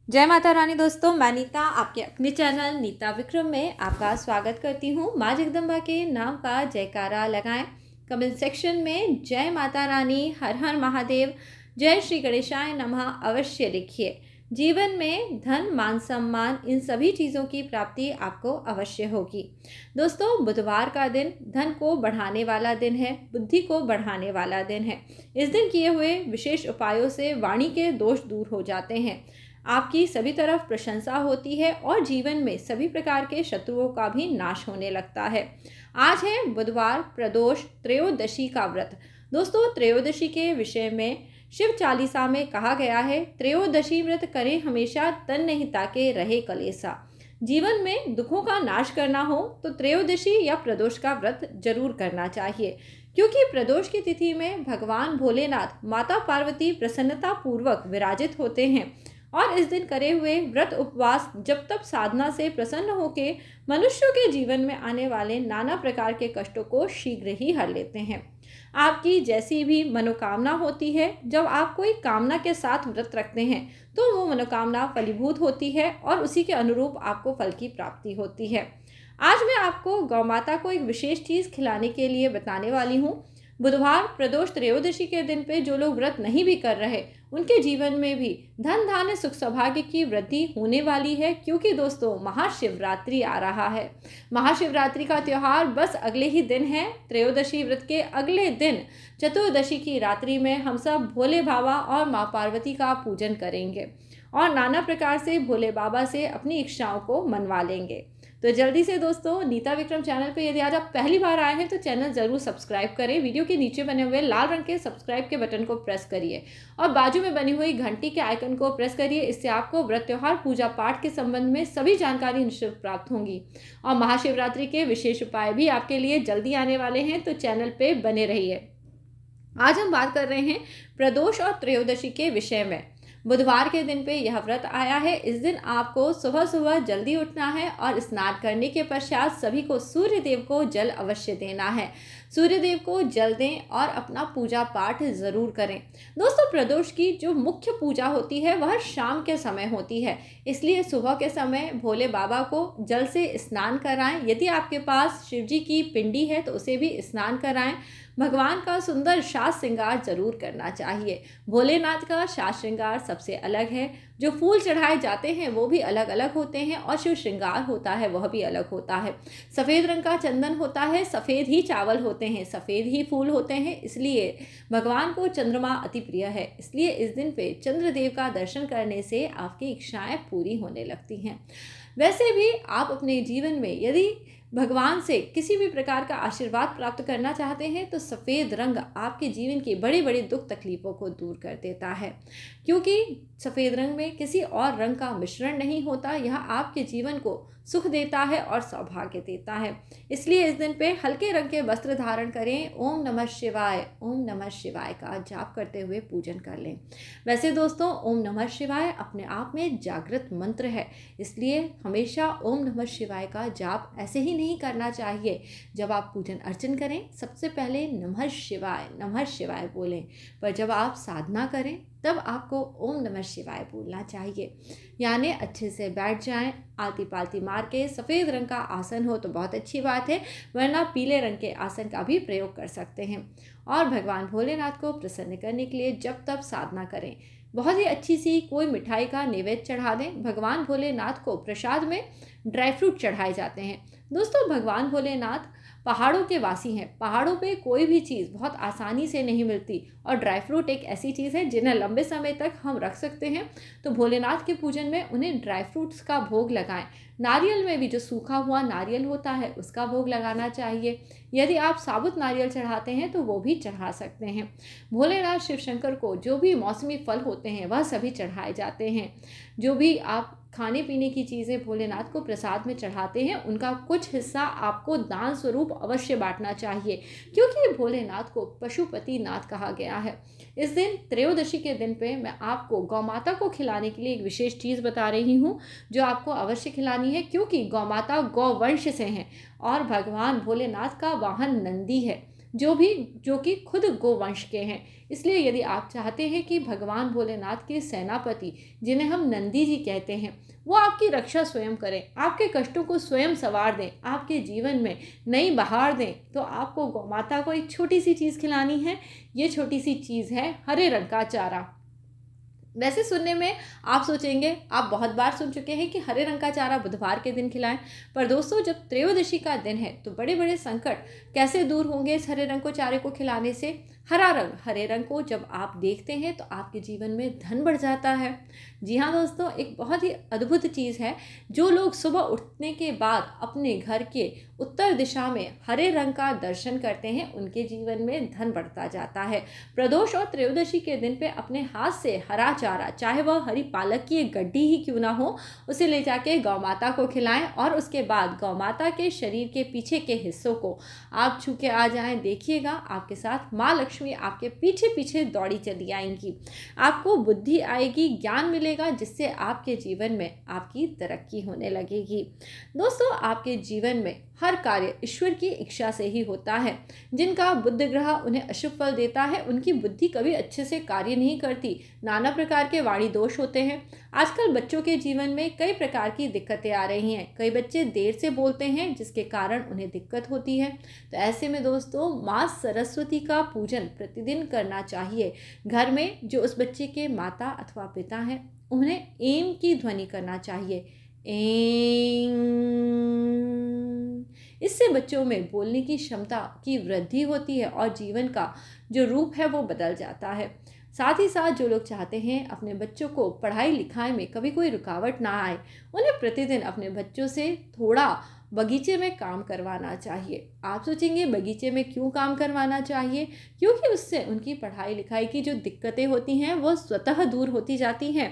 जय माता रानी दोस्तों, मैं नीता आपके अपने चैनल नीता विक्रम में आपका स्वागत करती हूँ। माँ जगदम्बा के नाम का जयकारा लगाएं। कमेंट सेक्शन में जय माता रानी, हर हर महादेव, जय श्री गणेशाय नमः अवश्य लिखिए। जीवन में धन, मान, सम्मान, इन सभी चीज़ों की प्राप्ति आपको अवश्य होगी। दोस्तों, बुधवार का दिन धन को बढ़ाने वाला दिन है, बुद्धि को बढ़ाने वाला दिन है। इस दिन किए हुए विशेष उपायों से वाणी के दोष दूर हो जाते हैं, आपकी सभी तरफ प्रशंसा होती है और जीवन में सभी प्रकार के शत्रुओं का भी नाश होने लगता है। आज है बुधवार, प्रदोष, त्रयोदशी का व्रत। दोस्तों, त्रयोदशी के विषय में शिव चालीसा में कहा गया है, त्रयोदशी व्रत करे हमेशा, तन नहीं ताके रहे कलेसा। जीवन में दुखों का नाश करना हो तो त्रयोदशी या प्रदोष का व्रत जरूर करना चाहिए, क्योंकि प्रदोष की तिथि में भगवान भोलेनाथ माता पार्वती प्रसन्नता पूर्वक विराजित होते हैं और इस दिन करे हुए व्रत उपवास जब तक साधना से प्रसन्न होकर मनुष्यों के जीवन में आने वाले नाना प्रकार के कष्टों को शीघ्र ही हर लेते हैं। आपकी जैसी भी मनोकामना होती है, जब आप कोई कामना के साथ व्रत रखते हैं तो वो मनोकामना फलीभूत होती है और उसी के अनुरूप आपको फल की प्राप्ति होती है। आज मैं आपको गौ माता को एक विशेष चीज़ खिलाने के लिए बताने वाली हूँ। बुधवार, प्रदोष, त्रयोदशी के दिन पे जो लोग व्रत नहीं भी कर रहे, उनके जीवन में भी धन, धान्य, सुख, सौभाग्य की वृद्धि होने वाली है, क्योंकि दोस्तों महाशिवरात्रि आ रहा है। महाशिवरात्रि का त्यौहार बस अगले ही दिन है। त्रयोदशी व्रत के अगले दिन चतुर्दशी की रात्रि में हम सब भोले बाबा और माँ पार्वती का पूजन करेंगे और नाना प्रकार से भोले बाबा से अपनी इच्छाओं को मनवा लेंगे। तो जल्दी से दोस्तों, नीता विक्रम चैनल पे यदि आज आप पहली बार आए हैं तो चैनल ज़रूर सब्सक्राइब करें। वीडियो के नीचे बने हुए लाल रंग के सब्सक्राइब के बटन को प्रेस करिए और बाजू में बनी हुई घंटी के आइकन को प्रेस करिए। इससे आपको व्रत, त्योहार, पूजा पाठ के संबंध में सभी जानकारी निःशुल्क प्राप्त होंगी और महाशिवरात्रि के विशेष उपाय भी आपके लिए जल्दी आने वाले हैं, तो चैनल पर बने रहिए। आज हम बात कर रहे हैं प्रदोष और त्रयोदशी के विषय में। बुधवार के दिन पे यह व्रत आया है। इस दिन आपको सुबह सुबह जल्दी उठना है और स्नान करने के पश्चात सभी को सूर्य देव को जल अवश्य देना है। सूर्य देव को जल दें और अपना पूजा पाठ ज़रूर करें। दोस्तों, प्रदोष की जो मुख्य पूजा होती है वह शाम के समय होती है, इसलिए सुबह के समय भोले बाबा को जल से स्नान कराएं। यदि आपके पास शिव जी की पिंडी है तो उसे भी स्नान कराएं। भगवान का सुंदर साज श्रृंगार जरूर करना चाहिए। भोलेनाथ का साज श्रृंगार सबसे अलग है। जो फूल चढ़ाए जाते हैं वो भी अलग अलग होते हैं और जो श्रृंगार होता है वह भी अलग होता है। सफ़ेद रंग का चंदन होता है, सफ़ेद ही चावल होते हैं, सफ़ेद ही फूल होते हैं, इसलिए भगवान को चंद्रमा अति प्रिय है। इसलिए इस दिन पे चंद्रदेव का दर्शन करने से आपकी इच्छाएं पूरी होने लगती हैं। वैसे भी आप अपने जीवन में यदि भगवान से किसी भी प्रकार का आशीर्वाद प्राप्त करना चाहते हैं तो सफ़ेद रंग आपके जीवन की बड़ी बड़ी दुख तकलीफ़ों को दूर कर देता है, क्योंकि सफ़ेद रंग में किसी और रंग का मिश्रण नहीं होता। यह आपके जीवन को सुख देता है और सौभाग्य देता है। इसलिए इस दिन पे हल्के रंग के वस्त्र धारण करें। ओम नमः शिवाय, ओम नमः शिवाय का जाप करते हुए पूजन कर लें। वैसे दोस्तों, ओम नमः शिवाय अपने आप में जागृत मंत्र है, इसलिए हमेशा ओम नमः शिवाय का जाप ऐसे ही नहीं करना चाहिए। जब आप पूजन अर्चन करें सबसे पहले नमः शिवाय बोलें, पर जब आप साधना करें तब आपको ओम नमः शिवाय बोलना चाहिए। यानी अच्छे से बैठ जाएं, आलती पालती मार के। सफ़ेद रंग का आसन हो तो बहुत अच्छी बात है, वरना पीले रंग के आसन का भी प्रयोग कर सकते हैं। और भगवान भोलेनाथ को प्रसन्न करने के लिए जब तब साधना करें। बहुत ही अच्छी सी कोई मिठाई का नैवेद्य चढ़ा दें। भगवान भोलेनाथ को प्रसाद में ड्राई फ्रूट चढ़ाए जाते हैं। दोस्तों, भगवान भोलेनाथ पहाड़ों के वासी हैं। पहाड़ों पे कोई भी चीज़ बहुत आसानी से नहीं मिलती और ड्राई फ्रूट एक ऐसी चीज़ है जिन्हें लंबे समय तक हम रख सकते हैं। तो भोलेनाथ के पूजन में उन्हें ड्राई फ्रूट्स का भोग लगाएं। नारियल में भी जो सूखा हुआ नारियल होता है उसका भोग लगाना चाहिए। यदि आप साबुत नारियल चढ़ाते हैं तो वो भी चढ़ा सकते हैं। भोलेनाथ शिव शंकर को जो भी मौसमी फल होते हैं वह सभी चढ़ाए जाते हैं। जो भी आप खाने पीने की चीज़ें भोलेनाथ को प्रसाद में चढ़ाते हैं उनका कुछ हिस्सा आपको दान स्वरूप अवश्य बांटना चाहिए, क्योंकि भोलेनाथ को पशुपति नाथ कहा गया है। इस दिन त्रयोदशी के दिन पे मैं आपको गौ माता को खिलाने के लिए एक विशेष चीज़ बता रही हूँ जो आपको अवश्य खिलानी है, क्योंकि गौ माता गौ वंश से हैं और भगवान भोलेनाथ का वाहन नंदी है। जो कि खुद गोवंश के हैं। इसलिए यदि आप चाहते हैं कि भगवान भोलेनाथ के सेनापति, जिन्हें हम नंदी जी कहते हैं, वो आपकी रक्षा स्वयं करें, आपके कष्टों को स्वयं सवार दें, आपके जीवन में नई बहार दें, तो आपको गौ माता को एक छोटी सी चीज़ खिलानी है। ये छोटी सी चीज़ है हरे रंग का चारा। वैसे सुनने में आप सोचेंगे, आप बहुत बार सुन चुके हैं कि हरे रंग का चारा बुधवार के दिन खिलाएं, पर दोस्तों जब त्रयोदशी का दिन है तो बड़े बड़े संकट कैसे दूर होंगे इस हरे रंग को चारे को खिलाने से। हरे रंग को जब आप देखते हैं तो आपके जीवन में धन बढ़ जाता है। जी हाँ दोस्तों, एक बहुत ही अद्भुत चीज़ है। जो लोग सुबह उठने के बाद अपने घर के उत्तर दिशा में हरे रंग का दर्शन करते हैं, उनके जीवन में धन बढ़ता जाता है। प्रदोष और त्रयोदशी के दिन पे अपने हाथ से हरा चारा, चाहे वह हरी पालक की एक गड्डी ही क्यों ना हो, उसे ले जाके गौ माता को खिलाएं और उसके बाद गौ माता के शरीर के पीछे के हिस्सों को आप छू के आ जाएं। देखिएगा आपके साथ माँ लक्ष्मी आपके पीछे पीछे दौड़ी चली आएंगी। आपको बुद्धि आएगी, ज्ञान मिलेगा, जिससे आपके जीवन में आपकी तरक्की होने लगेगी। दोस्तों आपके जीवन में हर कार्य ईश्वर की इच्छा से ही होता है। जिनका बुध ग्रह उन्हें अशुभ फल देता है, उनकी बुद्धि कभी अच्छे से कार्य नहीं करती, नाना प्रकार के वाणी दोष होते हैं। आजकल बच्चों के जीवन में कई प्रकार की दिक्कतें आ रही हैं। कई बच्चे देर से बोलते हैं, जिसके कारण उन्हें दिक्कत होती है। तो ऐसे में दोस्तों माँ सरस्वती का पूजन प्रतिदिन करना चाहिए। घर में जो उस बच्चे के माता अथवा पिता हैं, उन्हें एम की ध्वनि करना चाहिए, एम। इससे बच्चों में बोलने की क्षमता की वृद्धि होती है और जीवन का जो रूप है वो बदल जाता है। साथ ही साथ जो लोग चाहते हैं अपने बच्चों को पढ़ाई लिखाई में कभी कोई रुकावट ना आए, उन्हें प्रतिदिन अपने बच्चों से थोड़ा बगीचे में काम करवाना चाहिए। आप सोचेंगे बगीचे में क्यों काम करवाना चाहिए? क्योंकि उससे उनकी पढ़ाई लिखाई की जो दिक्कतें होती हैं वो स्वतः दूर होती जाती हैं।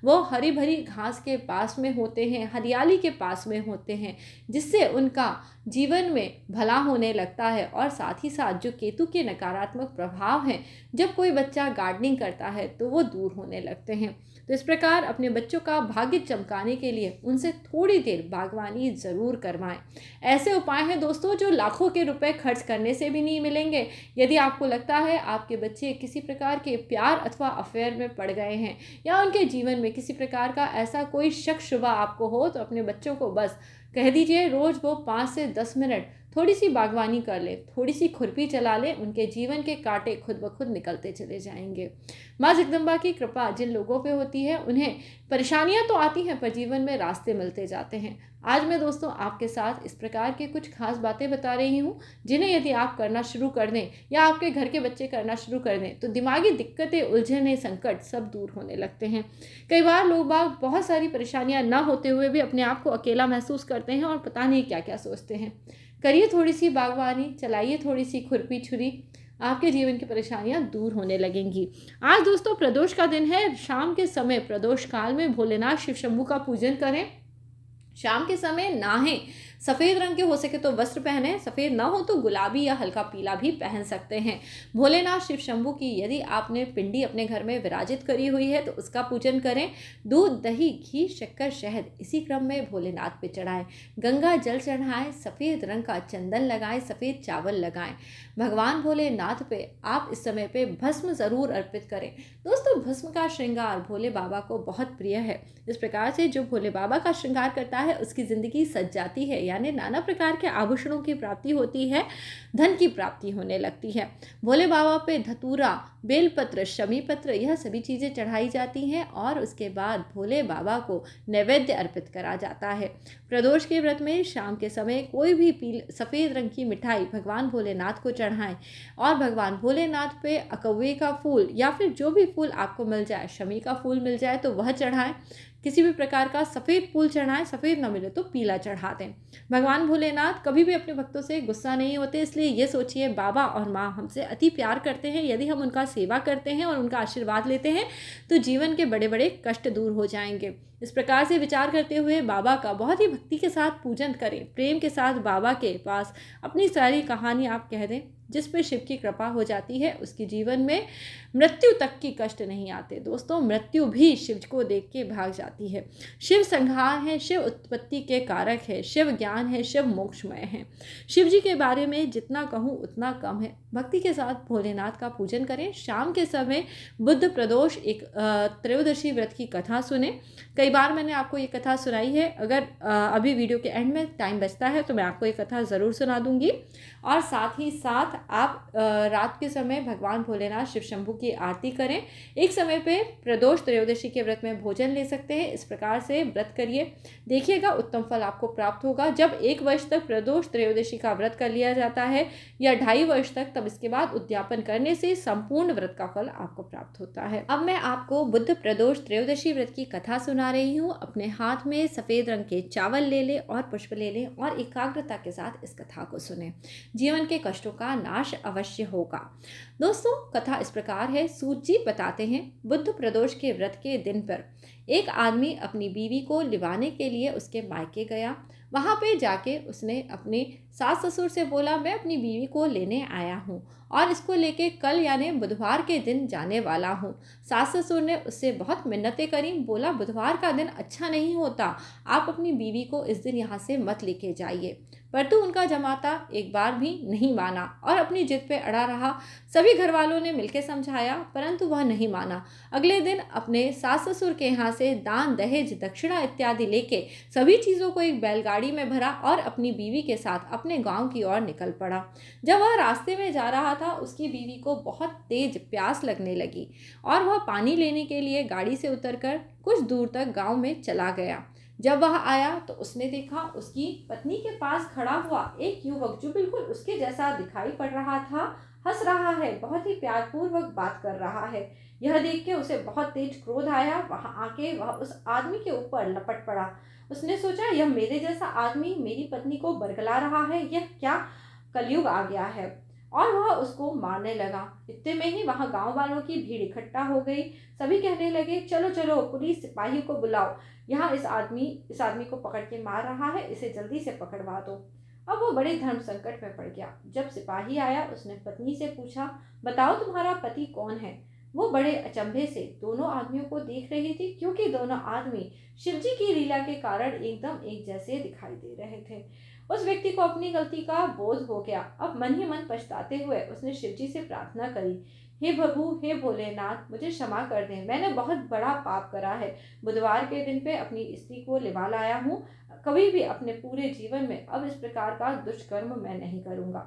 वो हरी भरी घास के पास में होते हैं, हरियाली के पास में होते हैं, जिससे उनका जीवन में भला होने लगता है। और साथ ही साथ जो केतु के नकारात्मक प्रभाव हैं, जब कोई बच्चा गार्डनिंग करता है तो वो दूर होने लगते हैं। तो इस प्रकार अपने बच्चों का भाग्य चमकाने के लिए उनसे थोड़ी देर बागवानी ज़रूर करवाएं। ऐसे उपाय हैं दोस्तों जो लाखों के रुपए खर्च करने से भी नहीं मिलेंगे। यदि आपको लगता है आपके बच्चे किसी प्रकार के प्यार अथवा अफेयर में पड़ गए हैं, या उनके जीवन में किसी प्रकार का ऐसा कोई शक शुबा आपको हो, तो अपने बच्चों को बस कह दीजिए रोज़ वो 5 से 10 मिनट थोड़ी सी बागवानी कर ले, थोड़ी सी खुरपी चला ले, उनके जीवन के कांटे खुद ब खुद निकलते चले जाएंगे। माँ जगदम्बा की कृपा जिन लोगों पे होती है, उन्हें परेशानियां तो आती हैं पर जीवन में रास्ते मिलते जाते हैं। आज मैं दोस्तों आपके साथ इस प्रकार के कुछ खास बातें बता रही हूँ, जिन्हें यदि आप करना शुरू कर दें या आपके घर के बच्चे करना शुरू कर दें तो दिमागी दिक्कतें, उलझने, संकट सब दूर होने लगते हैं। कई बार लोग बाग बहुत सारी परेशानियां न होते हुए भी अपने आप को अकेला महसूस करते हैं और पता नहीं क्या क्या सोचते हैं। करिए थोड़ी सी बागवानी, चलाइए थोड़ी सी खुरपी छुरी, आपके जीवन की परेशानियां दूर होने लगेंगी। आज दोस्तों प्रदोष का दिन है। शाम के समय प्रदोष काल में भोलेनाथ शिव शंभू का पूजन करें। शाम के समय नहाएं, सफ़ेद रंग के हो सके तो वस्त्र पहने, सफ़ेद ना हो तो गुलाबी या हल्का पीला भी पहन सकते हैं। भोलेनाथ शिव शंभू की यदि आपने पिंडी अपने घर में विराजित करी हुई है तो उसका पूजन करें। दूध, दही, घी, शक्कर, शहद इसी क्रम में भोलेनाथ पे चढ़ाएं। गंगा जल चढ़ाएं, सफ़ेद रंग का चंदन लगाएं, सफ़ेद चावल लगाएं। भगवान भोलेनाथ पे आप इस समय पे भस्म ज़रूर अर्पित करें। दोस्तों भस्म का श्रृंगार भोले बाबा को बहुत प्रिय है। इस प्रकार से जो भोले बाबा का श्रृंगार करता है उसकी ज़िंदगी सज जाती है, यानी नाना प्रकार के आभूषणों की प्राप्ति होती है, धन की प्राप्ति होने लगती है। भोले बाबा पे धतूरा, बेलपत्र, शमी पत्र यह सभी चीज़ें चढ़ाई जाती हैं और उसके बाद भोले बाबा को नैवेद्य अर्पित करा जाता है। प्रदोष के व्रत में शाम के समय कोई भी सफ़ेद रंग की मिठाई भगवान भोलेनाथ को चढ़ाएं और भगवान भोलेनाथ पे अकव्वे का फूल या फिर जो भी फूल आपको मिल जाए, शमी का फूल मिल जाए तो वह चढ़ाएं। किसी भी प्रकार का सफ़ेद फूल चढ़ाएं, सफ़ेद न मिले तो पीला चढ़ा दें। भगवान भोलेनाथ कभी भी अपने भक्तों से गुस्सा नहीं होते, इसलिए ये सोचिए बाबा और माँ हमसे अति प्यार करते हैं। यदि हम उनका सेवा करते हैं और उनका आशीर्वाद लेते हैं तो जीवन के बड़े बड़े कष्ट दूर हो जाएंगे। इस प्रकार से विचार करते हुए बाबा का बहुत ही भक्ति के साथ पूजन करें। प्रेम के साथ बाबा के पास अपनी सारी कहानी आप कह दें जिस पे शिव की कृपा हो जाती है उसके जीवन में मृत्यु तक की कष्ट नहीं आते। दोस्तों, मृत्यु भी शिव को देख के भाग जाती है। शिव संहार है, शिव उत्पत्ति के कारक है, शिव ज्ञान है, शिव मोक्षमय है। शिव जी के बारे में जितना कहूँ उतना कम है। भक्ति के साथ भोलेनाथ का पूजन करें। शाम के समय बुद्ध प्रदोष एक त्रयोदशी व्रत की कथा सुने। कई बार मैंने आपको ये कथा सुनाई है। अगर अभी वीडियो के एंड में टाइम बचता है तो मैं आपको ये कथा ज़रूर सुना दूंगी। और साथ ही साथ आप रात के समय भगवान भोलेनाथ शिव शंभू की आरती करें। एक समय पे प्रदोष त्रयोदशी के व्रत में भोजन ले सकते हैं। इस प्रकार से व्रत करिए, देखिएगा उत्तम फल आपको प्राप्त होगा। जब 1 वर्ष तक प्रदोष त्रयोदशी का व्रत कर लिया जाता है या 2.5 वर्ष तक, तब इसके बाद उद्यापन करने से संपूर्ण व्रत का फल आपको प्राप्त होता है। अब मैं आपको बुद्ध प्रदोष त्रयोदशी व्रत की कथा सुना रही हूँ। अपने हाथ में सफ़ेद रंग के चावल ले लें और पुष्प ले लें और एकाग्रता के साथ इस कथा को सुने। जीवन के कष्टों का नाश अवश्य होगा। दोस्तों, कथा इस प्रकार है। सूत जी बताते हैं, बुद्ध प्रदोष के व्रत के दिन पर एक आदमी अपनी बीवी को लिवाने के लिए उसके मायके गया। वहाँ पे जाके उसने अपने सास ससुर से बोला, मैं अपनी बीवी को लेने आया हूँ और इसको लेके कल यानी बुधवार के दिन जाने वाला हूँ। सास ससुर ने उससे बहुत मिन्नतें करी। बोला, बुधवार का दिन अच्छा नहीं होता, आप अपनी बीवी को इस दिन यहाँ से मत लेके जाइए। परंतु उनका जमाता एक बार भी नहीं माना और अपनी जिद पे अड़ा रहा। सभी घर वालों ने मिलकर समझाया परंतु वह नहीं माना। अगले दिन अपने सास ससुर के यहाँ से दान दहेज दक्षिणा इत्यादि लेके सभी चीज़ों को एक बैलगाड़ी में भरा और अपनी बीवी के साथ अपने गांव की ओर निकल पड़ा। जब वह रास्ते में जा रहा था, उसकी बीवी को बहुत तेज प्यास लगने लगी और वह पानी लेने के लिए गाड़ी से उतरकर कुछ दूर तक गाँव में चला गया। जब वह आया तो उसने देखा उसकी पत्नी के पास खड़ा हुआ एक युवक जो बिल्कुल उसके जैसा दिखाई पड़ रहा था, हंस रहा है, बहुत ही प्यारपूर्वक बात कर रहा है। यह देख के उसे बहुत तेज क्रोध आया। वहां आके वह उस आदमी के ऊपर लपट पड़ा। उसने सोचा, यह मेरे जैसा आदमी मेरी पत्नी को बरगला रहा है, यह क्या कलयुग आ गया है, और वह उसको मारने लगा। इतने में ही वहां गांव वालों की भीड़ इकट्ठा हो गई। सभी कहने लगे, चलो चलो पुलिस सिपाही को बुलाओ, यहाँ इस आदमी को पकड़ के मार रहा है, इसे जल्दी से पकड़वा दो। अब वो बड़े धर्म संकट में पड़ गया। जब सिपाही आया उसने पत्नी से पूछा, बताओ तुम्हारा पति कौन है। वो बड़े अचंभे से दोनों आदमियों को देख रही थी, क्योंकि दोनों आदमी शिवजी की लीला के कारण एकदम एक जैसे दिखाई दे रहे थे। उस व्यक्ति को अपनी गलती का बोध हो गया। अब मन ही मन पछताते हुए उसने शिवजी से प्रार्थना करी, हे प्रभु, हे भोलेनाथ, मुझे क्षमा कर दें, मैंने बहुत बड़ा पाप करा है। बुधवार के दिन पे अपनी स्त्री को लिवा लाया हूँ, कभी भी अपने पूरे जीवन में अब इस प्रकार का दुष्कर्म मैं नहीं करूँगा।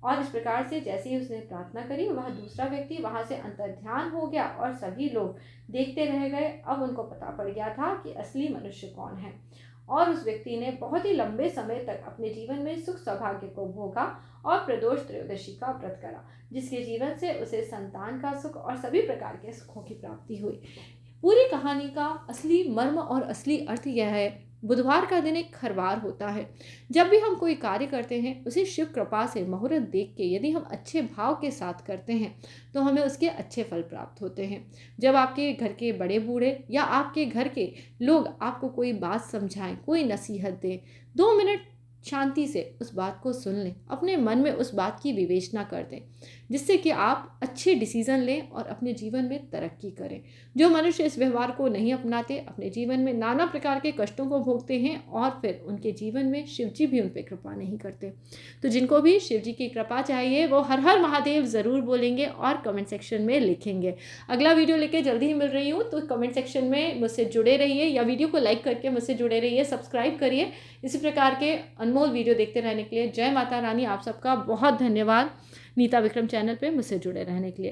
और इस प्रकार से जैसे ही उसने प्रार्थना करी, वह दूसरा व्यक्ति वहां से अंतर्ध्यान हो गया और सभी लोग देखते रह गए। अब उनको पता पड़ गया था कि असली मनुष्य कौन है। और उस व्यक्ति ने बहुत ही लंबे समय तक अपने जीवन में सुख सौभाग्य को भोगा और प्रदोष त्रयोदशी का व्रत करा, जिसके जीवन से उसे संतान का सुख और सभी प्रकार के सुखों की प्राप्ति हुई। पूरी कहानी का असली मर्म और असली अर्थ यह है, बुधवार का दिन एक खरवार होता है। जब भी हम कोई कार्य करते हैं उसे शिव कृपा से मुहूर्त देख के यदि हम अच्छे भाव के साथ करते हैं तो हमें उसके अच्छे फल प्राप्त होते हैं। जब आपके घर के बड़े बूढ़े या आपके घर के लोग आपको कोई बात समझाएं, कोई नसीहत दें, 2 मिनट शांति से उस बात को सुन लें, अपने मन में उस बात की विवेचना कर दें, जिससे कि आप अच्छे डिसीजन लें और अपने जीवन में तरक्की करें। जो मनुष्य इस व्यवहार को नहीं अपनाते अपने जीवन में नाना प्रकार के कष्टों को भोगते हैं और फिर उनके जीवन में शिवजी भी उन पर कृपा नहीं करते। तो जिनको भी शिवजी की कृपा चाहिए वो हर हर महादेव ज़रूर बोलेंगे और कमेंट सेक्शन में लिखेंगे। अगला वीडियो लेके जल्दी ही मिल रही हूँ, तो कमेंट सेक्शन में मुझसे जुड़े रहिए या वीडियो को लाइक करके मुझसे जुड़े रहिए, सब्सक्राइब करिए। इसी प्रकार के अनमोल वीडियो देखते रहने के लिए जय माता रानी। आप सबका बहुत धन्यवाद नीता विक्रम चैनल पे मुझसे जुड़े रहने के लिए।